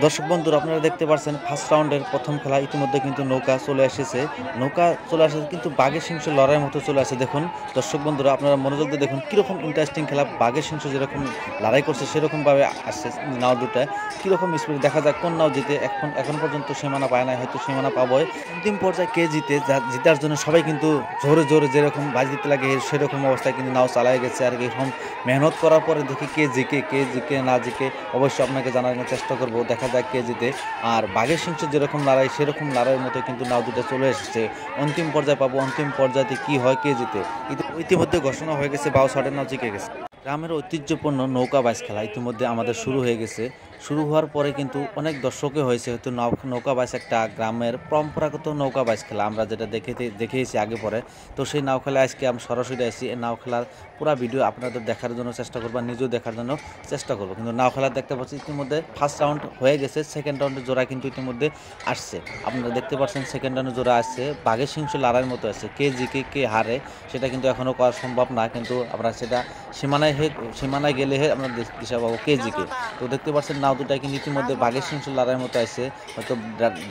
দর্শক বন্ধুরা আপনারা দেখতে পাচ্ছেন ফার্স্ট রাউন্ডের প্রথম খেলা ইতিমধ্যে কিন্তু নৌকা চলে এসেছে কিন্তু বাঘের সিংহ লড়াইয়ের মতো চলে আসে। দেখুন দর্শক বন্ধুরা আপনারা মনোযোগ দিয়ে দেখুন কীরকম ইন্টারেস্টিং খেলা, বাঘের সিংহ যেরকম লড়াই করছে সেরকমভাবে আসছে নাও দুটায়, কীরকম স্পিড দেখা যাক কোন নাও জিতে। এখন পর্যন্ত সীমানা পায় না, হয়তো সীমানা পাবোই। অন্তিম পর্যায়ে কে জিতে, জিতার জন্য সবাই কিন্তু জোরে জোরে যেরকম বাজ দিতে লাগে সেরকম অবস্থায় কিন্তু নাও চালায় গেছে। আর এরকম মেহনত করার পরে দেখি কে জিকে না জিকে অবশ্যই আপনাকে জানানোর চেষ্টা করবো। দেখা যাক কে জিতে। আর বাঘের সিংহ যেরকম লড়াই সেরকম লড়াইয়ের মতো কিন্তু নাও দুটো চলে এসেছে। অন্তিম পর্যায়ে পাবো, অন্তিম পর্যায়ে কি হয় কে জিতে ইতিমধ্যে ঘোষণা হয়ে গেছে। 52 নাও জিকে গেছে। গ্রামের ঐতিহ্যপূর্ণ নৌকা বাইচ খেলা ইতিমধ্যে আমাদের শুরু হয়ে গেছে। শুরু হওয়ার পরে কিন্তু অনেক দর্শকই হয়েছে, হয়তো নৌকা বাইচ একটা গ্রামের পরম্পরাগত নৌকা বাইচ খেলা আমরা যেটা দেখেছি আগে পরে। তো সেই নাও খেলা আজকে আমি সরাসরি আসি। এই নাও খেলার পুরো ভিডিও আপনাদের দেখার জন্য চেষ্টা করবো, নিজেও দেখার জন্য চেষ্টা করবো। কিন্তু নাও খেলা দেখতে পাচ্ছি ইতিমধ্যে ফার্স্ট রাউন্ড হয়ে গেছে, সেকেন্ড রাউন্ডের জোড়া কিন্তু ইতিমধ্যে আসছে। আপনারা দেখতে পাচ্ছেন সেকেন্ড রাউন্ডের জোড়া আসছে, বাঘের সিংহ লড়াইয়ের মতো আছে। কে জিকে কে হারে সেটা কিন্তু এখনও করা সম্ভব না, কিন্তু আমরা সেটা সীমানায় গেলে আমরা দিশা পাবো কে জিকে। তো দেখতে পাচ্ছেন নাও দুটাই কিন্তু ইতিমধ্যে বাঘের সিংহ লড়াইয়ের মতো আছে। হয়তো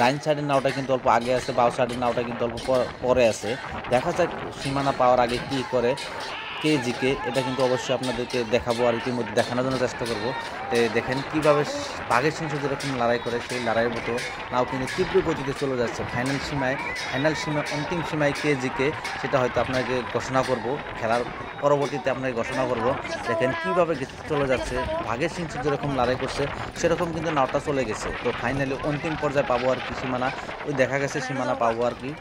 ডাইন সাইডের নাওটা কিন্তু অল্প আগে আছে, বাও সাইডের নাওটা কিন্তু অল্প পরে আছে। দেখা যাক সীমানা পাওয়ার আগে কি করে কে জিকে, এটা কিন্তু অবশ্যই আপনাদেরকে দেখাবো আর ইতিমধ্যে দেখানোর জন্য চেষ্টা করবো। দেখেন কীভাবে বাঘের সিংহ যেরকম লড়াই করে সেই লড়াইয়ের মতো নাও কিন্তু তীব্র গতিতে চলে যাচ্ছে। ফাইনাল সীমায় অন্তিম সীমায় কে জিকে সেটা হয়তো আপনাকে ঘোষণা করব, খেলার পরবর্তীতে আপনাকে ঘোষণা করব। দেখেন কীভাবে চলে যাচ্ছে, বাঘের সিংহ যেরকম লড়াই করছে সেরকম কিন্তু নাওটা চলে গেছে। তো ফাইনালি অন্তিম পর্যায়ে পাবো আর কি সীমানা, ওই দেখা গেছে সীমানা পাবো আর কি।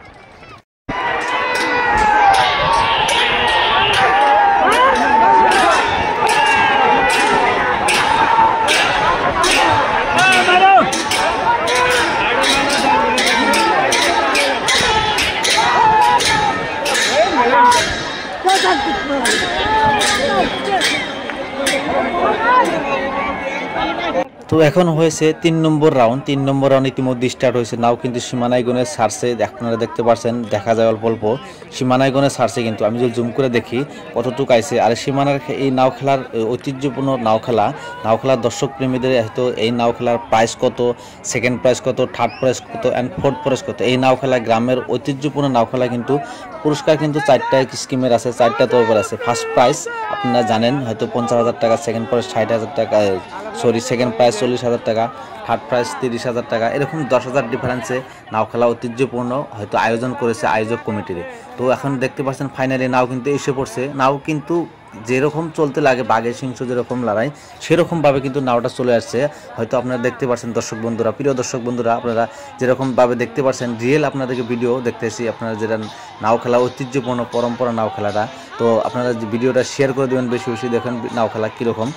তো এখন হয়েছে 3 নম্বর রাউন্ড ইতিমধ্যে স্টার্ট হয়েছে। নাও কিন্তু সীমানায় গুনে ছাড়ছে, আপনারা দেখতে পাচ্ছেন, দেখা যায় অল্প অল্প সীমানায় গুনে ছাড়ছে। কিন্তু আমি যদি জুম করে দেখি কতটুকু আইছে। আর সীমানার এই নাও খেলার ঐতিহ্যপূর্ণ নাও খেলার দর্শক প্রেমীদের হয়তো এই নাও খেলার প্রাইস কত, সেকেন্ড প্রাইস কত, থার্ড প্রাইস কত অ্যান্ড ফোর্থ প্রাইস কত। এই নাও খেলা গ্রামের ঐতিহ্যপূর্ণ নাও খেলা কিন্তু পুরস্কার কিন্তু 4টা স্কিমের আছে, 4টা তরফের আছে। ফার্স্ট প্রাইজ আপনারা জানেন হয়তো 50,000 টাকা, সেকেন্ড প্রাইজ 60,000 টাকা, সেকেন্ড প্রাইজ 40,000 টাকা, থার্ড প্রাইজ 30,000 টাকা, এরকম 10,000 ডিফারেন্সে নাও খেলা ঐতিহ্যপূর্ণ হয়তো আয়োজন করেছে আয়োজক কমিটিতে। তো এখন দেখতে পাচ্ছেন ফাইনালি নাও কিন্তু এসে পড়ছে। নাও কিন্তু যেরকম চলতে লাগে বাঘের সিংহ যেরকম লড়াই সেরকমভাবে কিন্তু নাওটা চলে আসছে। হয়তো আপনারা দেখতে পাচ্ছেন দর্শক বন্ধুরা, প্রিয় দর্শক বন্ধুরা, আপনারা যেরকমভাবে দেখতে পাচ্ছেন রিয়েল আপনাদেরকে ভিডিও দেখতেছি, আপনারা যেটা নাও খেলা ঐতিহ্যপূর্ণ পরম্পরা নাও খেলাটা। তো আপনারা ভিডিওটা শেয়ার করে দেবেন, বেশি বেশি দেখেন নাও খেলা কীরকম।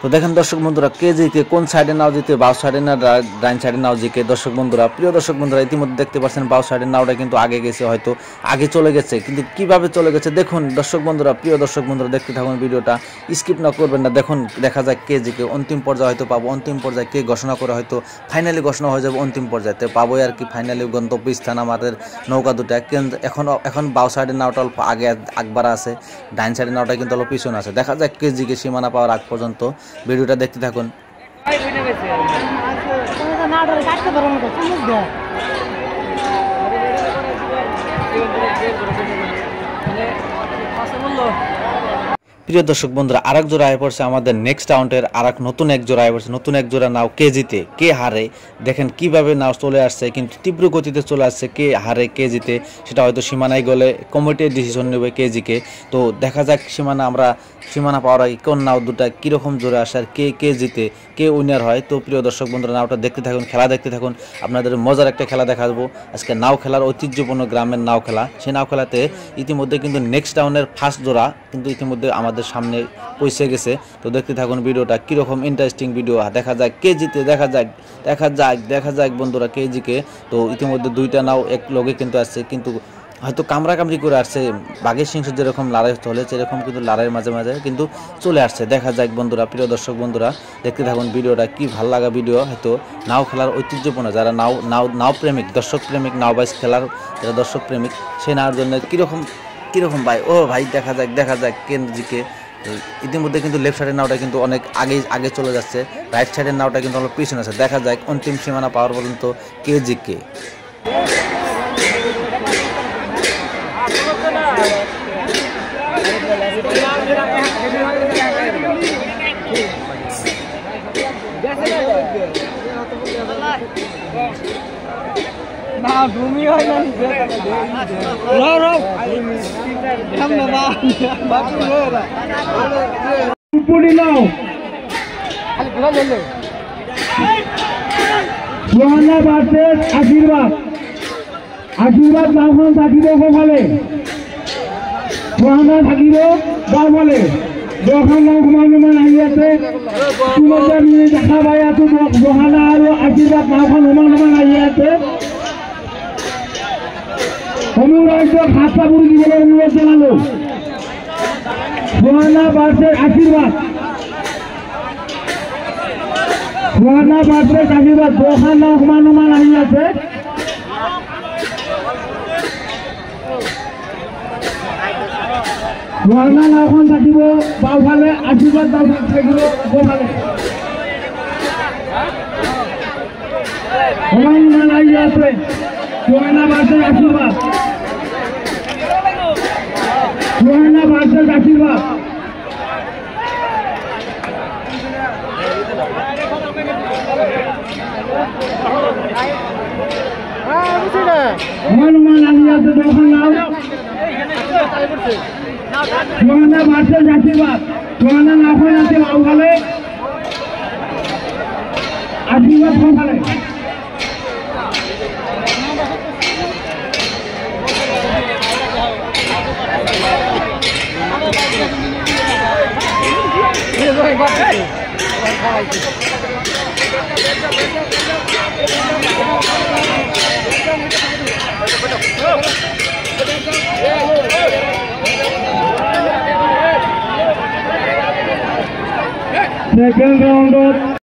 তো দেখেন দর্শক বন্ধুরা কে জিতে, কোন সাইডে নাও জিতে, বাউ সাইডে না ডাইন সাইডে নাও জিকে। দর্শক বন্ধুরা, প্রিয় দর্শক বন্ধুরা, ইতিমধ্যে দেখতে পাচ্ছেন বাউ সাইডের নাওটা কিন্তু আগে গেছে, হয়তো আগে চলে গেছে, কিন্তু কিভাবে চলে গেছে দেখুন দর্শক বন্ধুরা। প্রিয় দর্শক বন্ধুরা, দেখতে থাকুন ভিডিওটা, স্কিপ না করবেন না। দেখুন দেখা যাক কে জিকে। অন্তিম পর্যায়ে হয়তো পাবো, অন্তিম পর্যায়ে কে ঘোষণা করে হয়তো ফাইনালি ঘোষণা হয়ে যাবে অন্তিম পর্যায়েতে পাবোই আর কি। ফাইনালি গন্তব্যস্থান আমাদের নৌকা দুটা। এখন বাউ সাইডের নাওটা অল্প আগে আগবাড়া আছে, ডাইন সাইডের নাওটা কিন্তু অল্প পিছনে আছে। দেখা যাক কে জিকে সীমানা পাওয়ার আগ পর্যন্ত। ভিডিওটা দেখতে থাকুন। প্রিয় দর্শক বন্ধুরা, আরেক জোড়া আয় পড়ছে আমাদের নেক্সট রাউন্ডের নতুন এক জোড়া আয় পড়ছে। নতুন এক জোড়া নাও কে জিতে কে হারে, দেখেন কিভাবে নাও চলে আসছে, কিন্তু তীব্র গতিতে চলে আসছে। কে হারে কে জিতে সেটা হয়তো সীমানায় গেলে কমিটির ডিসিশন নেবে কে জিকে। তো দেখা যাক সীমানা পাওয়ার আগে কোন নাও দুটা কীরকম জোরে আসে আর কে জিতে, কে উইনার হয়। তো প্রিয় দর্শক বন্ধুরা, নাওটা দেখতে থাকুন, খেলা দেখতে থাকুন। আপনাদের মজার একটা খেলা দেখাবো আজকে, নাও খেলার ঐতিহ্যপূর্ণ গ্রামের নাও খেলা। সেই নাও খেলাতে ইতিমধ্যে কিন্তু নেক্সট রাউন্ডের ফার্স্ট জোড়া কিন্তু ইতিমধ্যে আমাদের সামনে পৌঁছে গেছে। তো দেখতে থাকুন ভিডিওটা, কীরকম ইন্টারেস্টিং ভিডিও। দেখা যাক কে জিতে, দেখা যাক বন্ধুরা কে জিকে। তো ইতিমধ্যে দুইটা নাও এক লগে কিন্তু আসছে, কিন্তু হয়তো কামড়াকামড়ি করে আসছে। বাঘের সিংহ যেরকম লড়াই চলে সেরকম কিন্তু লড়াইয়ের মাঝে মাঝে কিন্তু চলে আসছে। দেখা যাক বন্ধুরা, প্রিয় দর্শক বন্ধুরা, দেখতে থাকুন ভিডিওটা, কি ভালো লাগা ভিডিও। হয়তো নাও খেলার ঐতিহ্যপূর্ণ যারা নাও প্রেমিক, দর্শক প্রেমিক, নাও বাইচ খেলার যারা দর্শক প্রেমিক, সেই নাওর জন্য কীরকম ভাই, ও ভাই দেখা যাক কেন জিকে। ইতিমধ্যে কিন্তু লেফট সাইডের নাওটা কিন্তু অনেক আগে চলে যাচ্ছে, রাইট সাইডের নাওটা কিন্তু অনেক পিছনে আছে। দেখা যায় অন্তিম সীমানা পাওয়ার পর্যন্ত কে জিতকে। আশীর্বাদ আশীর্বাদ নাওখন থাকিব সফালে, সোহানা থাকিব বাওঁফালে। দুখন নাও সমান আহি আছে, ইতিমধ্যে আমি দেখা পাই আছো সোহানা আৰু আশীৰ্বাদ নাওখন সমান আহি আছে। সমূহ ৰাজ্যক হাত চাপৰি দিবলৈ অনুৰোধ জনালো। সোহানা ভাৰ্চেছ আশীৰ্বাদ, সোহানা ভাৰ্চেছ আশীৰ্বাদ। দুখন নাও সমান আহি আছে। সোহানা নাওখন থাকিব বাওঁফালে, আশীৰ্বাদ নাওখন থাকিব সোঁফালে। সমান আহি আছে সোহানা ভাৰ্চেছ আশীৰ্বাদ, সোহানা ভাৰ্চেছ আশীৰ্বাদ। সমান আহি আছে দুখন নাও। সোহানা ভাৰ্চেছ আশীৰ্বাদ, সোহানা নাওখন আছে বাওঁফালে, আশীৰ্বাদ সোঁফালে। সেকেন্ড রাউন্ডত